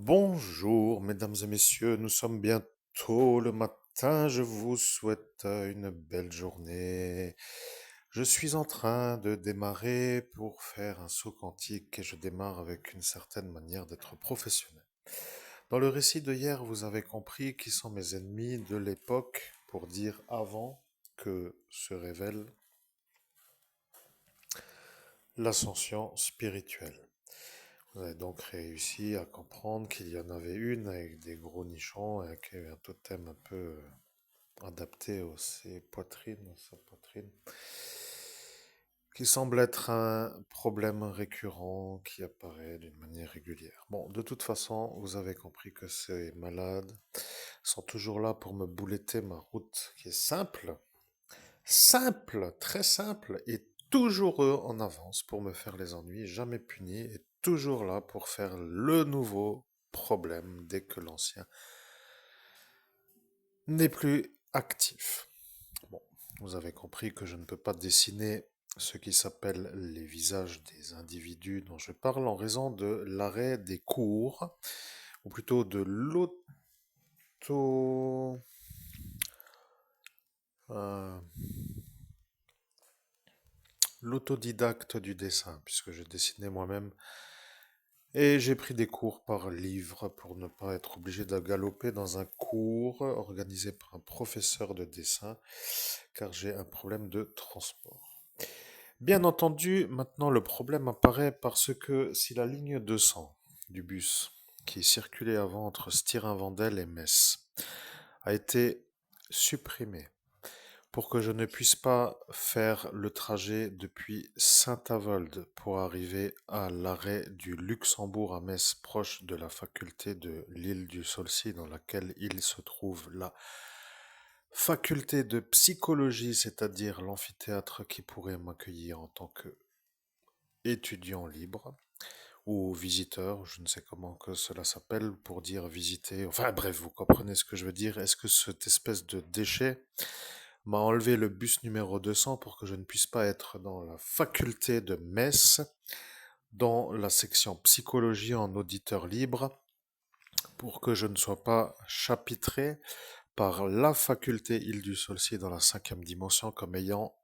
Bonjour, mesdames et messieurs, nous sommes bientôt le matin. Je vous souhaite une belle journée. Je suis en train de démarrer pour faire un saut quantique et je démarre avec une certaine manière d'être professionnel. Dans le récit de hier, vous avez compris qui sont mes ennemis de l'époque, pour dire avant que se révèle l'ascension spirituelle. Vous avez donc réussi à comprendre qu'il y en avait une avec des gros nichons et avec un totem un peu adapté à ses poitrines, à sa poitrine, qui semble être un problème récurrent qui apparaît d'une manière régulière. Bon, de toute façon, vous avez compris que ces malades sont toujours là pour me bouletter ma route qui est simple, simple, très simple, et toujours eux en avance pour me faire les ennuis, jamais punis, et toujours là pour faire le nouveau problème dès que l'ancien n'est plus actif. Bon, vous avez compris que je ne peux pas dessiner ce qui s'appelle les visages des individus dont je parle en raison de l'arrêt des cours, ou plutôt de euh, l'autodidacte du dessin, puisque je dessinais moi-même. Et j'ai pris des cours par livre pour ne pas être obligé de galoper dans un cours organisé par un professeur de dessin, car j'ai un problème de transport. Bien entendu, maintenant le problème apparaît parce que si la ligne 200 du bus qui circulait avant entre Stirin-Wendel et Metz a été supprimée pour que je ne puisse pas faire le trajet depuis Saint-Avold pour arriver à l'arrêt du Luxembourg à Metz, proche de la faculté de l'île du Saulcy, dans laquelle il se trouve la faculté de psychologie, c'est-à-dire l'amphithéâtre qui pourrait m'accueillir en tant que étudiant libre ou visiteur, je ne sais comment que cela s'appelle pour dire visiter, enfin bref, vous comprenez ce que je veux dire. Est-ce que cette espèce de déchet m'a enlevé le bus numéro 200 pour que je ne puisse pas être dans la faculté de Metz, dans la section psychologie en auditeur libre, pour que je ne sois pas chapitré par la faculté Île-du-Saulcy dans la cinquième dimension comme ayant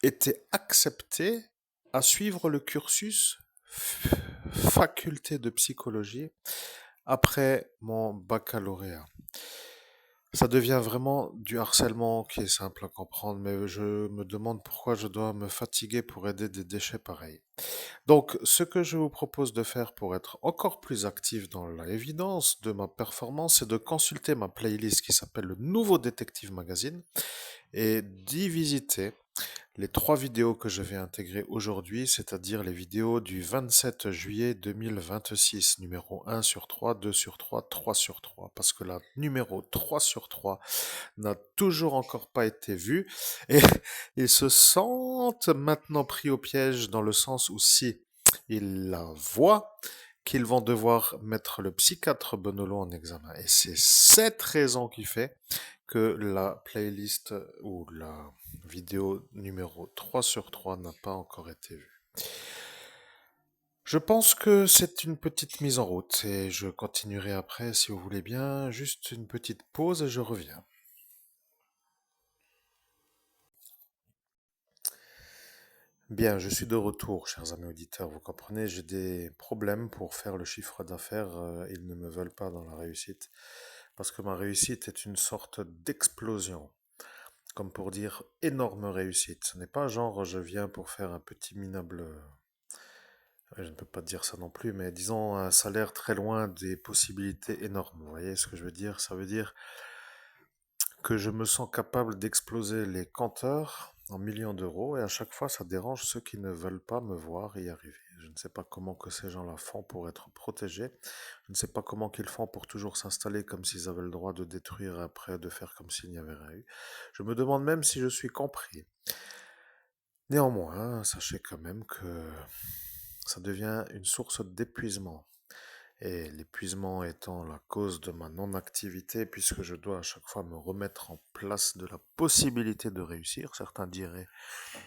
été accepté à suivre le cursus faculté de psychologie après mon baccalauréat. Ça devient vraiment du harcèlement qui est simple à comprendre, mais je me demande pourquoi je dois me fatiguer pour aider des déchets pareils. Donc, ce que je vous propose de faire pour être encore plus actif dans l'évidence de ma performance, c'est de consulter ma playlist qui s'appelle le Nouveau Détective Magazine et d'y visiter les trois vidéos que je vais intégrer aujourd'hui, c'est-à-dire les vidéos du 27 juillet 2026, numéro 1 sur 3, 2 sur 3, 3 sur 3, parce que la numéro 3 sur 3 n'a toujours encore pas été vue, et ils se sentent maintenant pris au piège dans le sens où si ils la voient, qu'ils vont devoir mettre le psychiatre Bonolo en examen. Et c'est cette raison qui fait que la playlist ou la vidéo numéro 3 sur 3 n'a pas encore été vue. Je pense que c'est une petite mise en route et je continuerai après si vous voulez bien. Juste une petite pause et je reviens. Bien, je suis de retour, chers amis auditeurs. Vous comprenez, j'ai des problèmes pour faire le chiffre d'affaires. Ils ne me veulent pas dans la réussite. Parce que ma réussite est une sorte d'explosion. Comme pour dire énorme réussite. Ce n'est pas genre je viens pour faire un petit minable. Je ne peux pas dire ça non plus, mais disons un salaire très loin des possibilités énormes. Vous voyez ce que je veux dire? Ça veut dire que je me sens capable d'exploser les compteurs en millions d'euros et à chaque fois ça dérange ceux qui ne veulent pas me voir y arriver. Je ne sais pas comment que ces gens-là font pour être protégés. Je ne sais pas comment qu'ils font pour toujours s'installer comme s'ils avaient le droit de détruire après, de faire comme s'il n'y avait rien eu. Je me demande même si je suis compris. Néanmoins, sachez quand même que ça devient une source d'épuisement. et l'épuisement étant la cause de ma non-activité, puisque je dois à chaque fois me remettre en place de la possibilité de réussir. Certains diraient,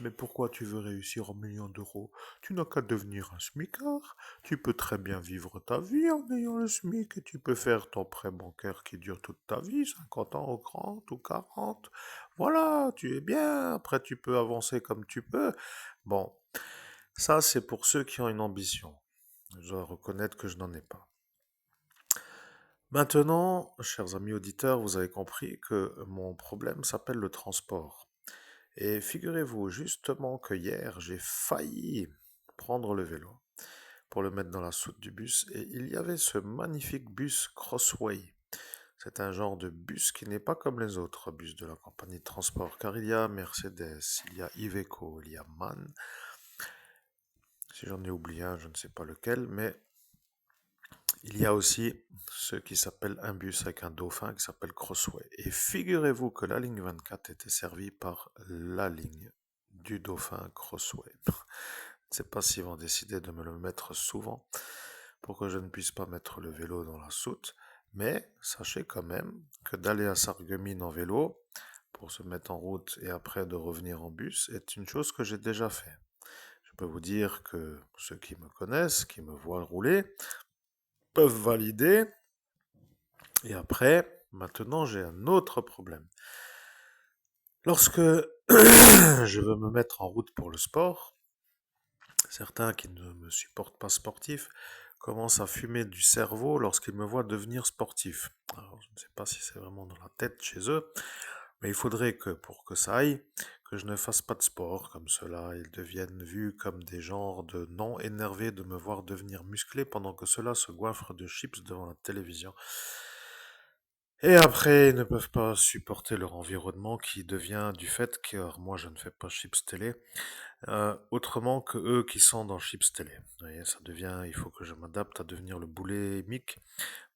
mais pourquoi tu veux réussir 1 million d'euros? Tu n'as qu'à devenir un smicard. Tu peux très bien vivre ta vie en ayant le SMIC et tu peux faire ton prêt bancaire qui dure toute ta vie, 50 ans ou 30 ou 40. Voilà, tu es bien. Après, tu peux avancer comme tu peux. Bon, ça, c'est pour ceux qui ont une ambition. Je dois reconnaître que je n'en ai pas. Maintenant, chers amis auditeurs, vous avez compris que mon problème s'appelle le transport. Et figurez-vous justement que hier, j'ai failli prendre le vélo pour le mettre dans la soute du bus et il y avait ce magnifique bus Crossway. C'est un genre de bus qui n'est pas comme les autres bus de la compagnie de transport car il y a Mercedes, il y a Iveco, il y a MAN. Si j'en ai oublié un, je ne sais pas lequel, mais il y a aussi ce qui s'appelle un bus avec un dauphin qui s'appelle Crossway. Et figurez-vous que la ligne 24 était servie par la ligne du dauphin Crossway. Je ne sais pas s'ils vont décider de me le mettre souvent pour que je ne puisse pas mettre le vélo dans la soute. Mais sachez quand même que d'aller à Sarreguemines en vélo pour se mettre en route et après de revenir en bus est une chose que j'ai déjà fait. Je peux vous dire que ceux qui me connaissent, qui me voient rouler, peuvent valider. Et après, maintenant, j'ai un autre problème. Lorsque je veux me mettre en route pour le sport, certains qui ne me supportent pas sportif commencent à fumer du cerveau lorsqu'ils me voient devenir sportif. Alors, je ne sais pas si c'est vraiment dans la tête chez eux, mais il faudrait que, pour que ça aille, que je ne fasse pas de sport, comme cela, ils deviennent vus comme des genres de non énervés de me voir devenir musclé pendant que ceux-là se goinfrent de chips devant la télévision. Et après, ils ne peuvent pas supporter leur environnement qui devient du fait que moi je ne fais pas chips télé, autrement que eux qui sont dans chips télé. Vous voyez, ça devient, il faut que je m'adapte à devenir le boulet mic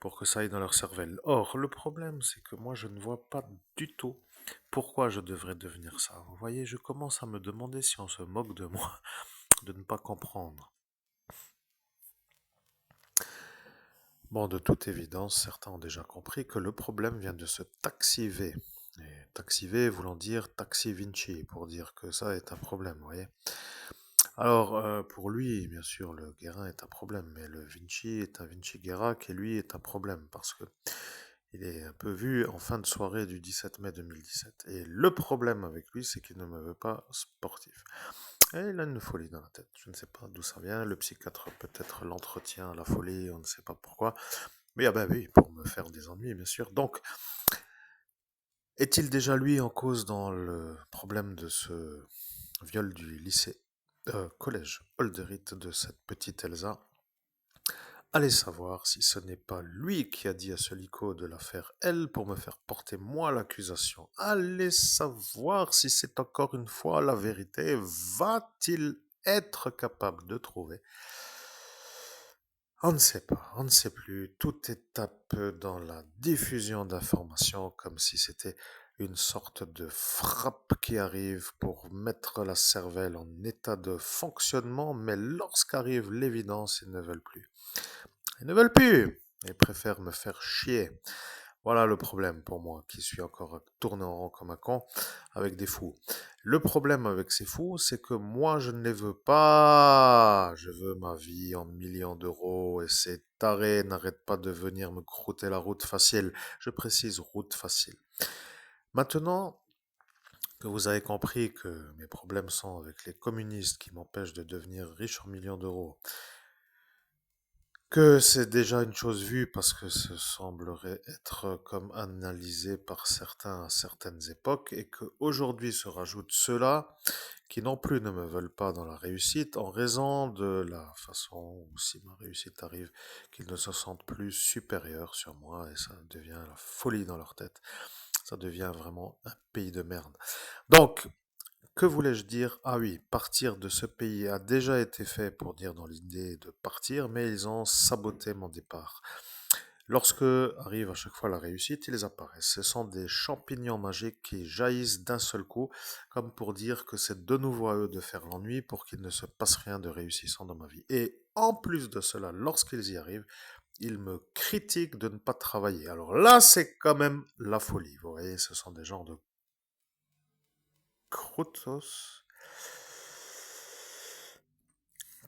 pour que ça aille dans leur cervelle. Or, le problème, c'est que moi je ne vois pas du tout pourquoi je devrais devenir ça. Vous voyez, je commence à me demander si on se moque de moi, de ne pas comprendre. Bon, de toute évidence, certains ont déjà compris que le problème vient de ce taxi V. Et taxi V voulant dire taxi Vinci, pour dire que ça est un problème, vous voyez. Alors, pour lui, bien sûr, le Guérin est un problème, mais le Vinci est un Vinci Guerra qui, lui, est un problème, parce que il est un peu vu en fin de soirée du 17 mai 2017. Et le problème avec lui, c'est qu'il ne me veut pas sportif. Et il a une folie dans la tête. Je ne sais pas d'où ça vient. Le psychiatre peut-être l'entretient, la folie, on ne sait pas pourquoi. Mais ah ben oui, pour me faire des ennuis, bien sûr. Donc, est-il déjà lui en cause dans le problème de ce viol du lycée, collège Holderite de cette petite Elsa? Allez savoir si ce n'est pas lui qui a dit à ce lico de la faire elle pour me faire porter moi l'accusation. Allez savoir si c'est encore une fois la vérité. Va-t-il être capable de trouver? On ne sait pas, on ne sait plus. Tout est un peu dans la diffusion d'informations, comme si c'était une sorte de frappe qui arrive pour mettre la cervelle en état de fonctionnement, mais lorsqu'arrive l'évidence, ils ne veulent plus. Ils ne veulent plus. Ils préfèrent me faire chier. Voilà le problème pour moi, qui suis encore tourné en rond comme un con avec des fous. Le problème avec ces fous, c'est que moi, je ne les veux pas. Je veux ma vie en millions d'euros et ces tarés n'arrêtent pas de venir me croûter la route facile. Je précise route facile. Maintenant que vous avez compris que mes problèmes sont avec les communistes qui m'empêchent de devenir riche en millions d'euros, que c'est déjà une chose vue parce que ce semblerait être comme analysé par certains à certaines époques et qu'aujourd'hui se rajoutent ceux-là qui non plus ne me veulent pas dans la réussite en raison de la façon où si ma réussite arrive qu'ils ne se sentent plus supérieurs sur moi et ça devient la folie dans leur tête. Ça devient vraiment un pays de merde. Donc, que voulais-je dire? Ah oui, partir de ce pays a déjà été fait pour dire dans l'idée de partir, mais ils ont saboté mon départ. Lorsque arrive à chaque fois la réussite, ils apparaissent. Ce sont des champignons magiques qui jaillissent d'un seul coup, comme pour dire que c'est de nouveau à eux de faire l'ennui pour qu'il ne se passe rien de réussissant dans ma vie. Et en plus de cela, lorsqu'ils y arrivent, il me critique de ne pas travailler. Alors là, c'est quand même la folie. Vous voyez, ce sont des genres de croûtos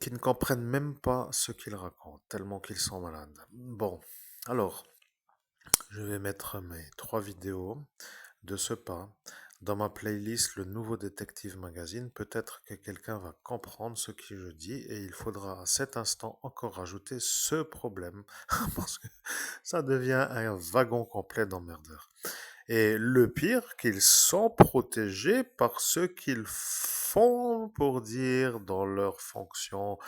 qui ne comprennent même pas ce qu'ils racontent, tellement qu'ils sont malades. Bon, alors, je vais mettre mes 3 vidéos de ce pas dans ma playlist Le Nouveau Détective Magazine. Peut-être que quelqu'un va comprendre ce que je dis et il faudra à cet instant encore rajouter ce problème parce que ça devient un wagon complet d'emmerdeurs. Et le pire, qu'ils sont protégés par ce qu'ils font pour dire dans leur fonction.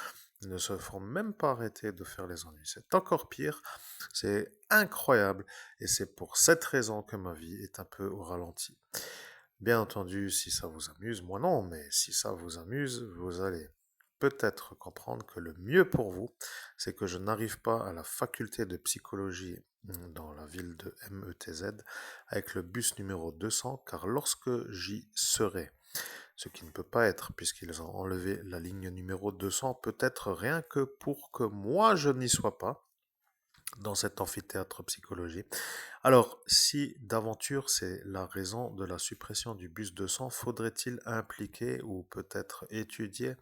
Ils ne se font même pas arrêter de faire les ennuis. C'est encore pire, c'est incroyable. Et c'est pour cette raison que ma vie est un peu au ralenti. Bien entendu, si ça vous amuse, moi non, mais si ça vous amuse, vous allez peut-être comprendre que le mieux pour vous, c'est que je n'arrive pas à la faculté de psychologie dans la ville de METZ avec le bus numéro 200, car lorsque j'y serai, ce qui ne peut pas être puisqu'ils ont enlevé la ligne numéro 200, peut-être rien que pour que moi je n'y sois pas dans cet amphithéâtre psychologie. Alors, si d'aventure c'est la raison de la suppression du bus 200, faudrait-il impliquer ou peut-être étudier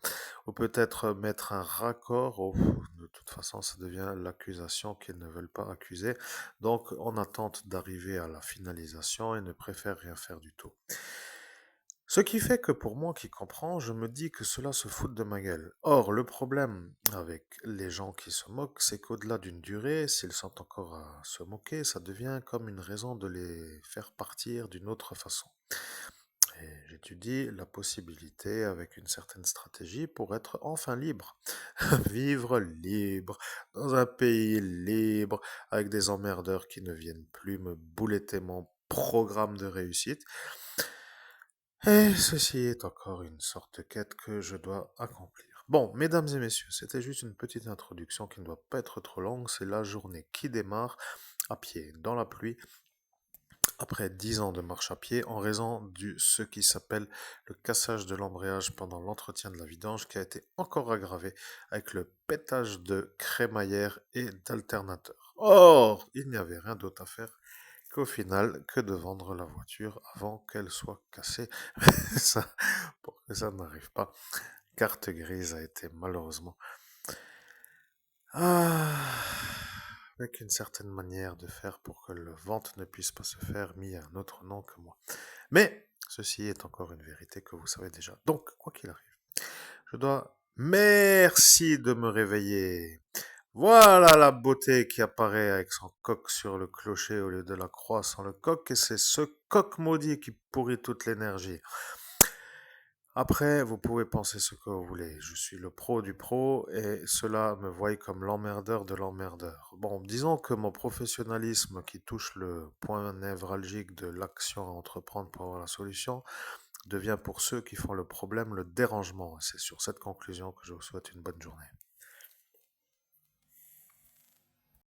ou peut-être mettre un raccord? Oh, de toute façon, ça devient l'accusation qu'ils ne veulent pas accuser. Donc, on attente d'arriver à la finalisation et ne préfère rien faire du tout. Ce qui fait que pour moi qui comprends, je me dis que cela se fout de ma gueule. Or, le problème avec les gens qui se moquent, c'est qu'au-delà d'une durée, s'ils sont encore à se moquer, ça devient comme une raison de les faire partir d'une autre façon. Et j'étudie la possibilité, avec une certaine stratégie, pour être enfin libre. Vivre libre, dans un pays libre, avec des emmerdeurs qui ne viennent plus me bouletter mon programme de réussite. Et ceci est encore une sorte de quête que je dois accomplir. Bon, mesdames et messieurs, c'était juste une petite introduction qui ne doit pas être trop longue. C'est la journée qui démarre à pied, dans la pluie, après 10 ans de marche à pied, en raison de ce qui s'appelle le cassage de l'embrayage pendant l'entretien de la vidange, qui a été encore aggravé avec le pétage de crémaillère et d'alternateur. Or, il n'y avait rien d'autre à faire qu'au final, que de vendre la voiture avant qu'elle soit cassée. Ça, pour que ça n'arrive pas. Carte grise a été malheureusement avec une certaine manière de faire pour que le vente ne puisse pas se faire mis à un autre nom que moi. Mais ceci est encore une vérité que vous savez déjà. Donc, quoi qu'il arrive, je dois merci de me réveiller. Voilà la beauté qui apparaît avec son coq sur le clocher au lieu de la croix sans le coq, et c'est ce coq maudit qui pourrit toute l'énergie. Après, vous pouvez penser ce que vous voulez. Je suis le pro du pro et cela me voit comme l'emmerdeur de l'emmerdeur. Bon, disons que mon professionnalisme qui touche le point névralgique de l'action à entreprendre pour avoir la solution devient pour ceux qui font le problème le dérangement. C'est sur cette conclusion que je vous souhaite une bonne journée.